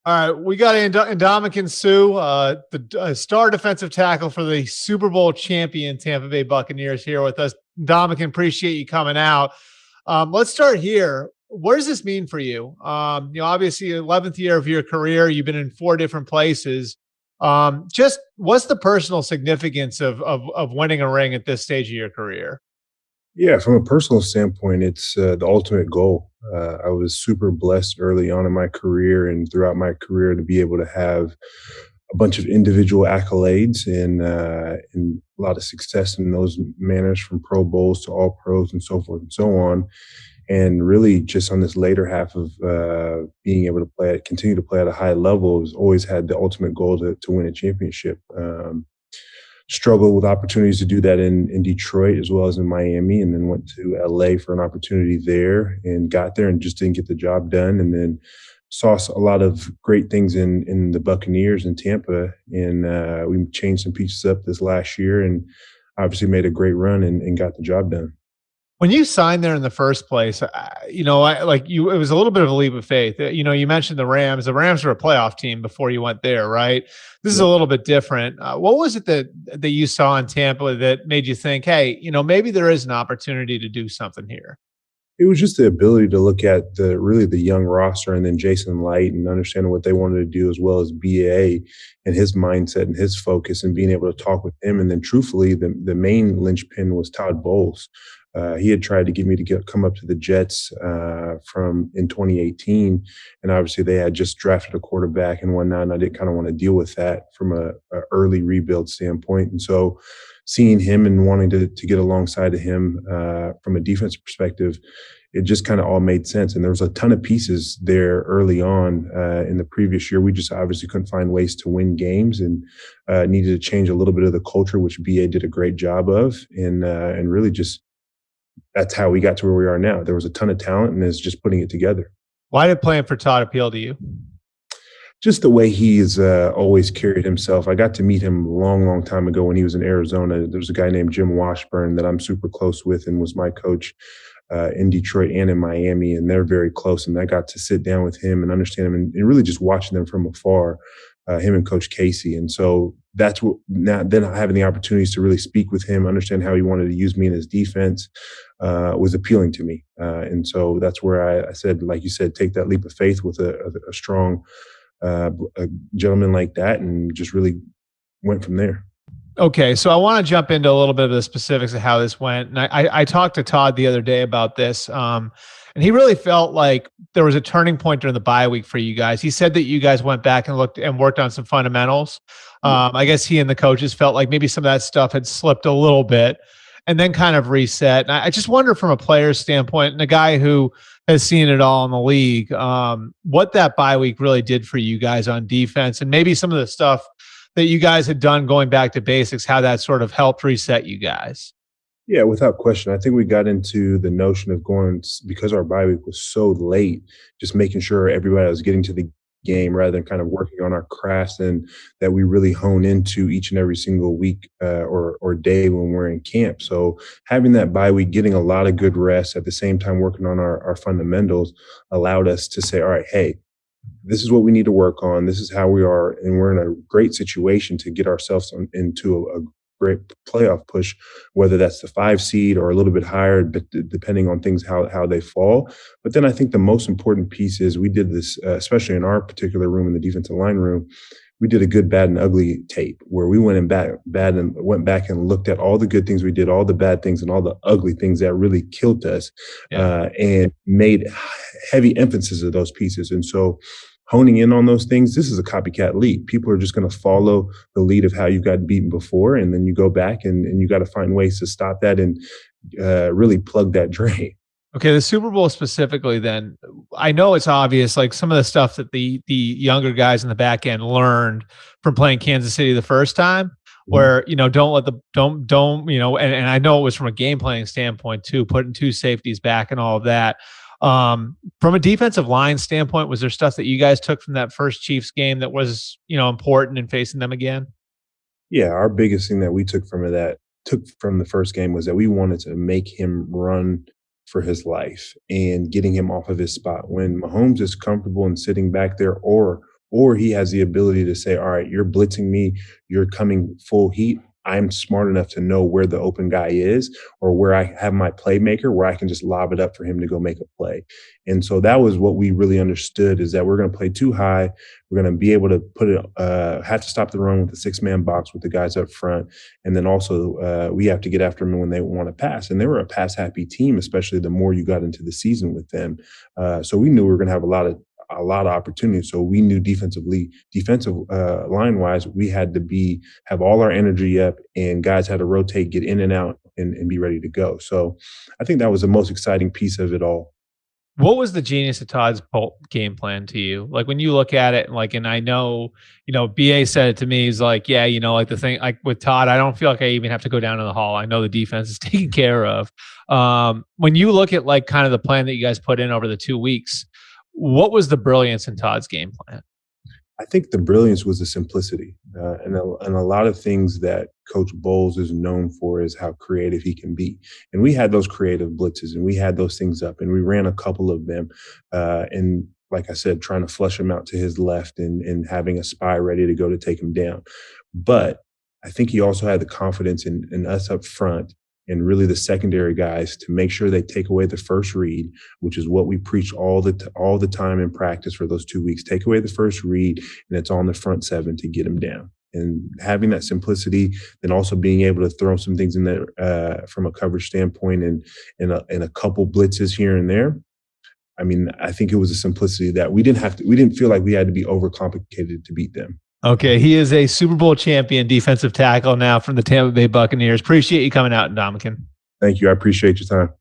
All right, we got Ndamukong Suh, the star defensive tackle for the Super Bowl champion Tampa Bay Buccaneers, here with us. Ndamukong, appreciate you coming out. Let's start here. What does this mean for you? Obviously, 11th year of your career, you've been in 4 different places. Just what's the personal significance of winning a ring at this stage of your career? Yeah, from a personal standpoint, it's the ultimate goal. I was super blessed early on in my career and throughout my career to be able to have a bunch of individual accolades and a lot of success in those manners, from Pro Bowls to All Pros and so forth and so on. And really, just on this later half of being able to continue to play at a high level, has always had the ultimate goal to win a championship. Struggled with opportunities to do that in Detroit as well as in Miami, and then went to LA for an opportunity there and got there and just didn't get the job done. And then saw a lot of great things in the Buccaneers in Tampa, and we changed some pieces up this last year and obviously made a great run and got the job done. When you signed there in the first place, I like you, it was a little bit of a leap of faith. You mentioned the Rams. The Rams were a playoff team before you went there, right? This is a little bit different. What was it that you saw in Tampa that made you think, hey, maybe there is an opportunity to do something here? It was just the ability to look at the young roster and then Jason Light and understanding what they wanted to do, as well as BA and his mindset and his focus, and being able to talk with him. And then truthfully, the main linchpin was Todd Bowles. He had tried to get me to come up to the Jets from in 2018, and obviously they had just drafted a quarterback and whatnot, and I didn't kind of want to deal with that from a early rebuild standpoint. And so seeing him and wanting to get alongside of him from a defensive perspective, it just kind of all made sense. And there was a ton of pieces there early on in the previous year. We just obviously couldn't find ways to win games, and needed to change a little bit of the culture, which BA did a great job of, and really just that's how we got to where we are now. There was a ton of talent, and it's just putting it together. Why did playing for Todd appeal to you? Just the way he's always carried himself. I got to meet him a long, long time ago when he was in Arizona. There was a guy named Jim Washburn that I'm super close with and was my coach in Detroit and in Miami, and they're very close. And I got to sit down with him and understand him, and really just watching them from afar, him and Coach Casey. And so that's what then having the opportunities to really speak with him, understand how he wanted to use me in his defense, was appealing to me. And so that's where I said, like you said, take that leap of faith with a strong a gentleman like that, and just really went from there. Okay, so I want to jump into a little bit of the specifics of how this went. And I talked to Todd the other day about this, and he really felt like there was a turning point during the bye week for you guys. He said that you guys went back and looked and worked on some fundamentals. I guess he and the coaches felt like maybe some of that stuff had slipped a little bit and then kind of reset. And I just wonder, from a player's standpoint and a guy who has seen it all in the league, what that bye week really did for you guys on defense, and maybe some of the stuff that you guys had done going back to basics, how that sort of helped reset you guys. Yeah, without question. I think we got into the notion of going, because our bye week was so late, just making sure everybody was getting to the game rather than kind of working on our crafts, and that we really hone into each and every single week or day when we're in camp. So having that bye week, getting a lot of good rest at the same time working on our fundamentals, allowed us to say, all right, hey, this is what we need to work on. This is how we are. And we're in a great situation to get ourselves into a great playoff push, whether that's the 5 seed or a little bit higher, but depending on things, how they fall. But then I think the most important piece is we did this, especially in our particular room, in the defensive line room, we did a good, bad, and ugly tape where we went back and looked at all the good things we did, all the bad things, and all the ugly things that really killed us, and made heavy emphasis of those pieces. And so honing in on those things, this is a copycat league. People are just going to follow the lead of how you got beaten before, and then you go back and you got to find ways to stop that and really plug that drain. Okay, the Super Bowl specifically, then, I know it's obvious, like some of the stuff that the younger guys in the back end learned from playing Kansas City the first time, where, and I know it was from a game planning standpoint too, putting 2 safeties back and all of that. From a defensive line standpoint, was there stuff that you guys took from that first Chiefs game that was, important in facing them again? Yeah, our biggest thing that we took from the first game was that we wanted to make him run for his life and getting him off of his spot. When Mahomes is comfortable and sitting back there, or or he has the ability to say, all right, you're blitzing me, you're coming full heat. I'm smart enough to know where the open guy is or where I have my playmaker where I can just lob it up for him to go make a play. And so that was what we really understood, is that we're going to play too high. We're going to be able to put it, have to stop the run with the 6-man box with the guys up front. And then also we have to get after them when they want to pass. And they were a pass happy team, especially the more you got into the season with them. So we knew we were going to have a lot of opportunities. So we knew defensive line wise, we had to have all our energy up, and guys had to rotate, get in and out, and be ready to go. So I think that was the most exciting piece of it all. What was the genius of Todd's game plan to you? Like when you look at it, and I know, BA said it to me. He's like, yeah, like the thing, like with Todd, I don't feel like I even have to go down to the hall. I know the defense is taken care of. When you look at like kind of the plan that you guys put in over the 2 weeks, what was the brilliance in Todd's game plan? I think the brilliance was the simplicity, and a lot of things that Coach Bowles is known for is how creative he can be. And we had those creative blitzes, and we had those things up, and we ran a couple of them. And like I said, trying to flush him out to his left and having a spy ready to go to take him down. But I think he also had the confidence in us up front and really the secondary guys to make sure they take away the first read, which is what we preach all the time in practice for those 2 weeks. Take away the first read, and it's on the front seven to get them down. And having that simplicity, then also being able to throw some things in there from a coverage standpoint and a couple blitzes here and there. I mean, I think it was a simplicity that we didn't feel like we had to be overcomplicated to beat them. Okay, he is a Super Bowl champion defensive tackle now from the Tampa Bay Buccaneers. Appreciate you coming out, Ndamukong. Thank you. I appreciate your time.